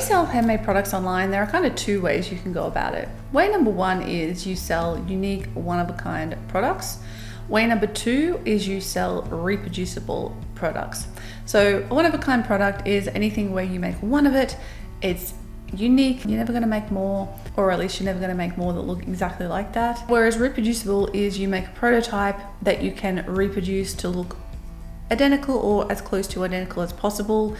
sell handmade products online, there are kind of two ways you can go about it. Way number one is you sell unique, one-of-a-kind products. Way number two is you sell reproducible products. So a one-of-a-kind product is anything where you make one of it, it's unique, you're never going to make more, or at least you're never going to make more that look exactly like that. Whereas reproducible is you make a prototype that you can reproduce to look identical or as close to identical as possible,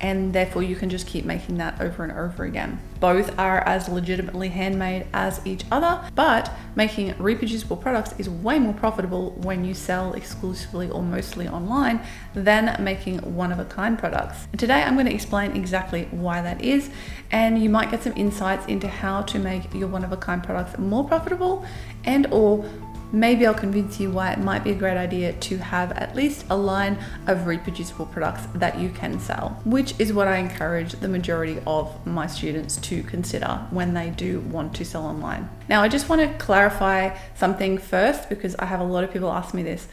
and therefore you can just keep making that over and over again. Both are as legitimately handmade as each other, but making reproducible products is way more profitable when you sell exclusively or mostly online than making one-of-a-kind products. And today I'm going to explain exactly why that is, and you might get some insights into how to make your one-of-a-kind products more profitable, and or maybe I'll convince you why it might be a great idea to have at least a line of reproducible products that you can sell, which is what I encourage the majority of my students to consider when they do want to sell online. Now, I just want to clarify something first, because I have a lot of people ask me this.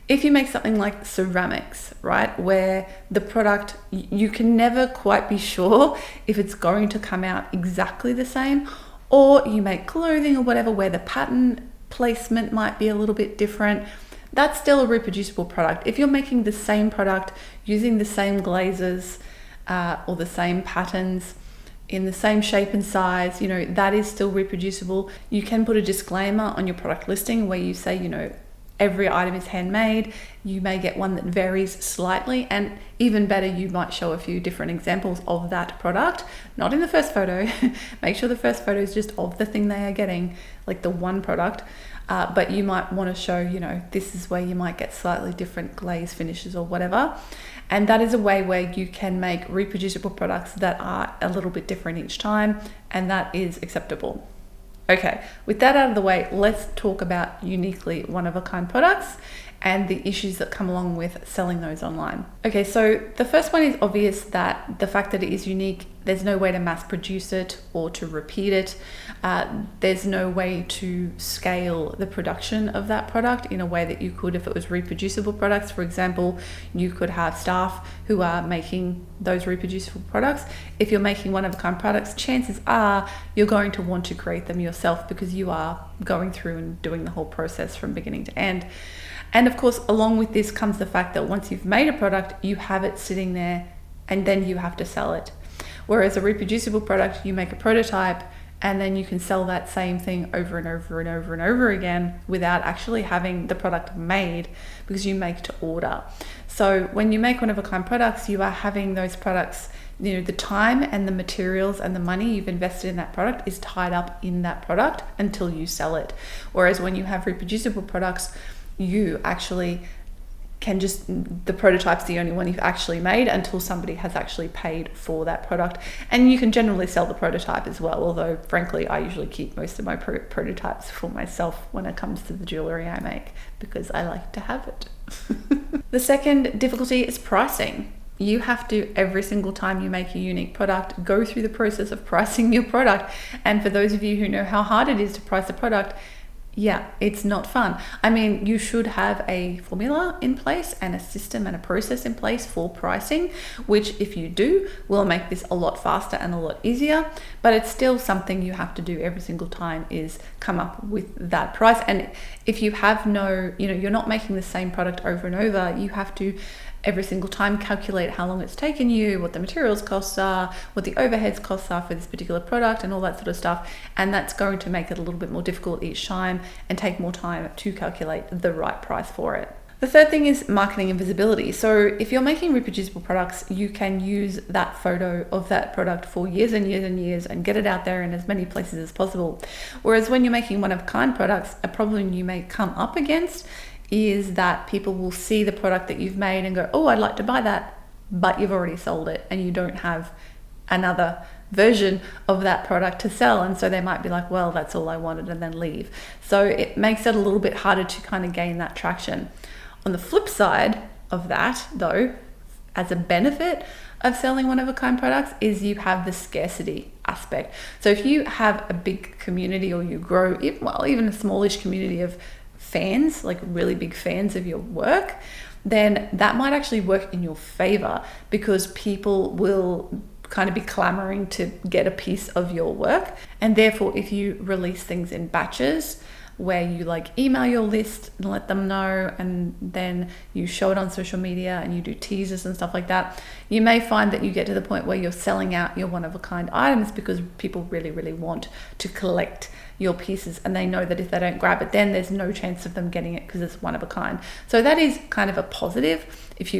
If you make something like ceramics, right, where the product, you can never quite be sure if it's going to come out exactly the same, or you make clothing or whatever where the pattern placement might be a little bit different, that's still a reproducible product. If you're making the same product using the same glazes or the same patterns in the same shape and size, that is still reproducible. You can put a disclaimer on your product listing where you say, every item is handmade. You may get one that varies slightly, and even better, you might show a few different examples of that product, not in the first photo. Make sure the first photo is just of the thing they are getting, like the one product, but you might want to show, this is where you might get slightly different glaze finishes or whatever. And that is a way where you can make reproducible products that are a little bit different each time, and that is acceptable. Okay, with that out of the way, let's talk about uniquely one-of-a-kind products and the issues that come along with selling those online. Okay, so the first one is obvious, that the fact that it is unique, there's no way to mass produce it or to repeat it. There's no way to scale the production of that product in a way that you could if it was reproducible products. For example, you could have staff who are making those reproducible products. If you're making one-of-a-kind products, chances are you're going to want to create them yourself, because you are going through and doing the whole process from beginning to end. And of course, along with this comes the fact that once you've made a product, you have it sitting there and then you have to sell it. Whereas a reproducible product, you make a prototype and then you can sell that same thing over and over and over and over again without actually having the product made, because you make to order. So when you make one-of-a-kind products, you are having those products, the time and the materials and the money you've invested in that product is tied up in that product until you sell it. Whereas when you have reproducible products, you actually can the prototype's the only one you've actually made until somebody has actually paid for that product. And you can generally sell the prototype as well, although frankly, I usually keep most of my prototypes for myself when it comes to the jewellery I make, because I like to have it. The second difficulty is pricing. You have to, every single time you make a unique product, go through the process of pricing your product. And for those of you who know how hard it is to price a product, yeah, it's not fun. I mean, you should have a formula in place and a system and a process in place for pricing, which if you do, will make this a lot faster and a lot easier. But it's still something you have to do every single time, is come up with that price. And if you have you're not making the same product over and over, you have to every single time calculate how long it's taken you, what the materials costs are, what the overheads costs are for this particular product, and all that sort of stuff. And that's going to make it a little bit more difficult each time and take more time to calculate the right price for it. The third thing is marketing and visibility. So if you're making reproducible products, you can use that photo of that product for years and years and years and get it out there in as many places as possible. Whereas when you're making one-of-a-kind products, a problem you may come up against is that people will see the product that you've made and go, oh, I'd like to buy that, but you've already sold it and you don't have another version of that product to sell. And so they might be like, well, that's all I wanted, and then leave. So it makes it a little bit harder to kind of gain that traction. On the flip side of that, though, as a benefit of selling one-of-a-kind products, is you have the scarcity aspect. So if you have a big community, or you grow, even a smallish community of fans, like really big fans of your work, then that might actually work in your favor, because people will kind of be clamoring to get a piece of your work. And therefore, if you release things in batches, where you like email your list and let them know, and then you show it on social media and you do teasers and stuff like that, you may find that you get to the point where you're selling out your one-of-a-kind items because people really, really want to collect your pieces, and they know that if they don't grab it, then there's no chance of them getting it because it's one of a kind. So that is kind of a positive. If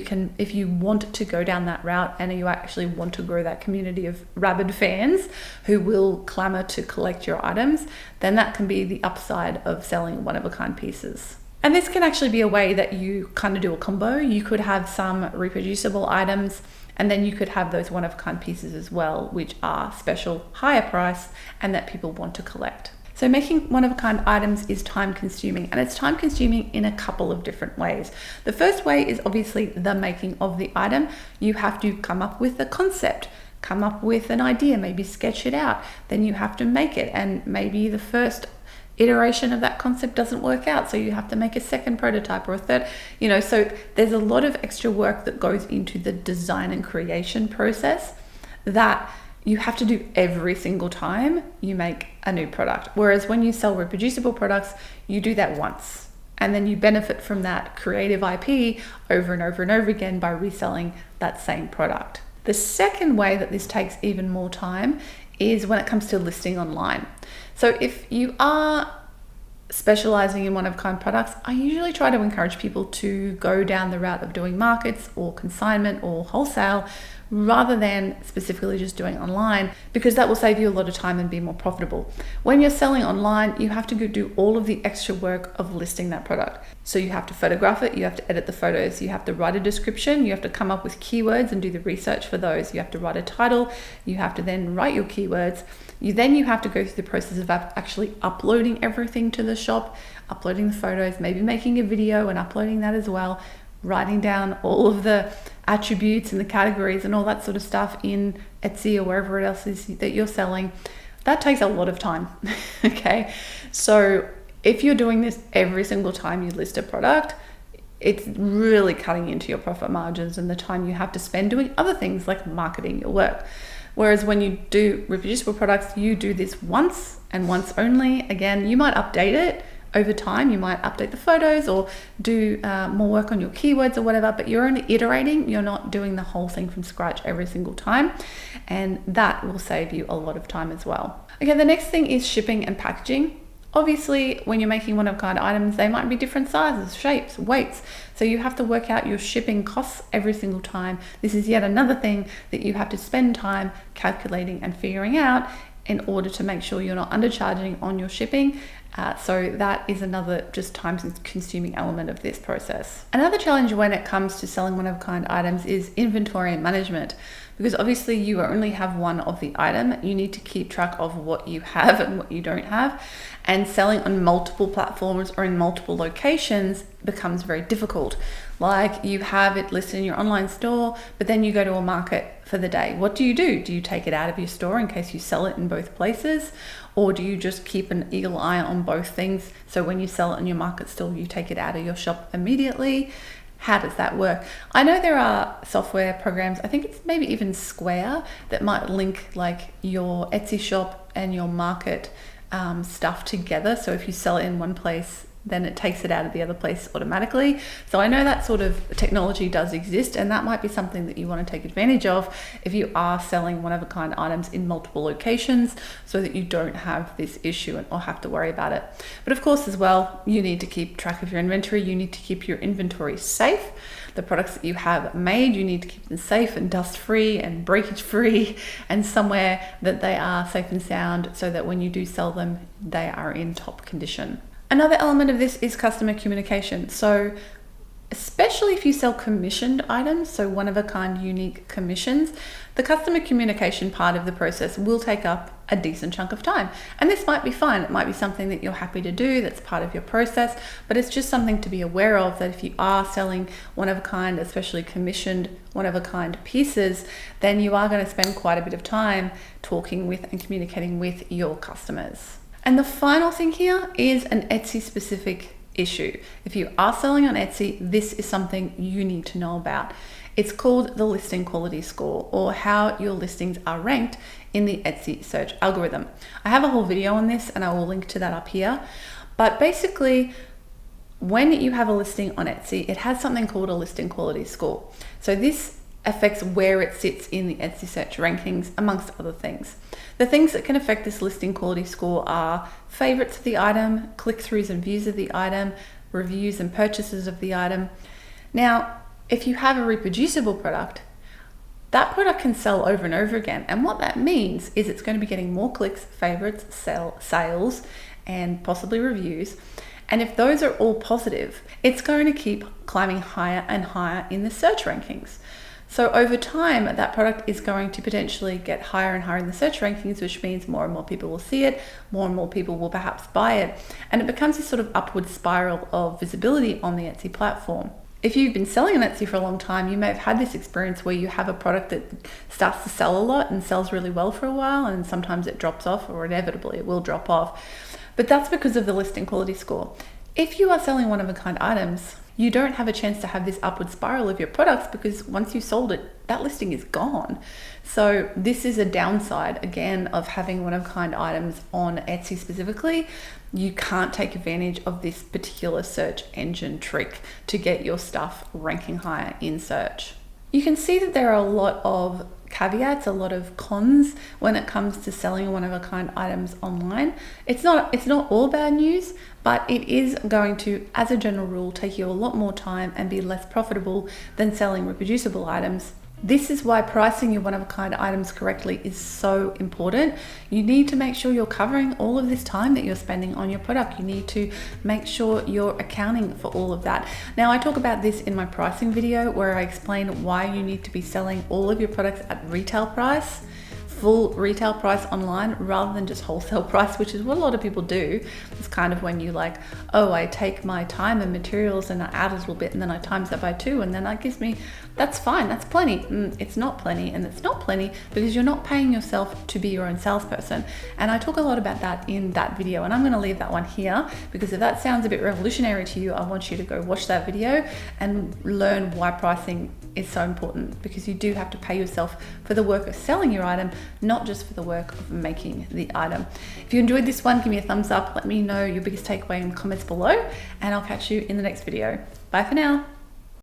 you want to go down that route and you actually want to grow that community of rabid fans who will clamor to collect your items, then that can be the upside of selling one-of-a-kind pieces. And this can actually be a way that you kind of do a combo. You could have some reproducible items, and then you could have those one-of-a-kind pieces as well, which are special, higher price, and that people want to collect. So making one-of-a-kind items is time consuming, and it's time consuming in a couple of different ways. The first way is obviously the making of the item. You have to come up with a concept, come up with an idea, maybe sketch it out, then you have to make it, and maybe the first iteration of that concept doesn't work out, so you have to make a second prototype or a third, so there's a lot of extra work that goes into the design and creation process that you have to do every single time you make a new product. Whereas when you sell reproducible products, you do that once, and then you benefit from that creative IP over and over and over again by reselling that same product. The second way that this takes even more time is when it comes to listing online. So if you are specializing in one-of-a-kind products, I usually try to encourage people to go down the route of doing markets or consignment or wholesale rather than specifically just doing online, because that will save you a lot of time and be more profitable. When you're selling online, you have to go do all of the extra work of listing that product. So you have to photograph it, you have to edit the photos, you have to write a description, you have to come up with keywords and do the research for those, you have to write a title, you have to then write your keywords, you have to go through the process of actually uploading everything to the shop, uploading the photos, maybe making a video and uploading that as well, writing down all of the attributes and the categories and all that sort of stuff in Etsy or wherever it else is that you're selling. That takes a lot of time. Okay, so if you're doing this every single time you list a product, it's really cutting into your profit margins and the time you have to spend doing other things like marketing your work. Whereas when you do reproducible products, you do this once and once only. Again, you might update it over time, you might update the photos or do more work on your keywords or whatever, but you're only iterating, you're not doing the whole thing from scratch every single time, and that will save you a lot of time as well. Okay, the next thing is shipping and packaging. Obviously, when you're making one-of-a-kind items, they might be different sizes, shapes, weights, so you have to work out your shipping costs every single time. This is yet another thing that you have to spend time calculating and figuring out in order to make sure you're not undercharging on your shipping. So that is another just time-consuming element of this process. Another challenge when it comes to selling one-of-a-kind items is inventory management, because obviously you only have one of the item. You need to keep track of what you have and what you don't have, and selling on multiple platforms or in multiple locations becomes very difficult. Like, you have it listed in your online store, but then you go to a market for the day. What do? Do you take it out of your store in case you sell it in both places? Or do you just keep an eagle eye on both things, so when you sell it in your market store, you take it out of your shop immediately? How does that work? I know there are software programs, I think it's maybe even Square, that might link like your Etsy shop and your market stuff together. So if you sell it in one place, then it takes it out of the other place automatically. So I know that sort of technology does exist, and that might be something that you want to take advantage of if you are selling one-of-a-kind items in multiple locations, so that you don't have this issue or have to worry about it. But of course as well, you need to keep track of your inventory. You need to keep your inventory safe. The products that you have made, you need to keep them safe and dust-free and breakage-free, and somewhere that they are safe and sound, so that when you do sell them, they are in top condition. Another element of this is customer communication. So especially if you sell commissioned items, so one-of-a-kind unique commissions, the customer communication part of the process will take up a decent chunk of time. And this might be fine. It might be something that you're happy to do, that's part of your process, but it's just something to be aware of, that if you are selling one-of-a-kind, especially commissioned one-of-a-kind pieces, then you are going to spend quite a bit of time talking with and communicating with your customers. And the final thing here is an Etsy specific issue. If you are selling on Etsy, this is something you need to know about. It's called the listing quality score, or how your listings are ranked in the Etsy search algorithm. I have a whole video on this and I will link to that up here. But basically, when you have a listing on Etsy, it has something called a listing quality score. So this affects where it sits in the Etsy search rankings, amongst other things. The things that can affect this listing quality score are favorites of the item, click-throughs and views of the item, reviews and purchases of the item. Now, if you have a reproducible product, that product can sell over and over again. And what that means is it's going to be getting more clicks, favorites, sales, and possibly reviews. And if those are all positive, it's going to keep climbing higher and higher in the search rankings. So over time, that product is going to potentially get higher and higher in the search rankings, which means more and more people will see it, more and more people will perhaps buy it, and it becomes this sort of upward spiral of visibility on the Etsy platform. If you've been selling on Etsy for a long time, you may have had this experience where you have a product that starts to sell a lot and sells really well for a while, and sometimes it drops off, or inevitably it will drop off. But that's because of the listing quality score. If you are selling one-of-a-kind items, you don't have a chance to have this upward spiral of your products, because once you sold it, that listing is gone. So this is a downside, again, of having one-of-a-kind items on Etsy specifically. You can't take advantage of this particular search engine trick to get your stuff ranking higher in search. You can see that there are a lot of caveats, a lot of cons when it comes to selling one-of-a-kind items online. It's not all bad news, but it is going to, as a general rule, take you a lot more time and be less profitable than selling reproducible items. This is why pricing your one-of-a-kind items correctly is so important. You need to make sure you're covering all of this time that you're spending on your product. You need to make sure you're accounting for all of that. Now, I talk about this in my pricing video where I explain why you need to be selling all of your products at retail price, full retail price online, rather than just wholesale price, which is what a lot of people do. It's kind of when you like, oh, I take my time and materials and I add a little bit and then I times that by 2 and then that gives me, that's fine, that's plenty. It's not plenty, and it's not plenty because you're not paying yourself to be your own salesperson. And I talk a lot about that in that video, and I'm going to leave that one here because if that sounds a bit revolutionary to you, I want you to go watch that video and learn why pricing is so important, because you do have to pay yourself for the work of selling your item, not just for the work of making the item. If you enjoyed this one, give me a thumbs up, let me know your biggest takeaway in the comments below, and I'll catch you in the next video. Bye for now.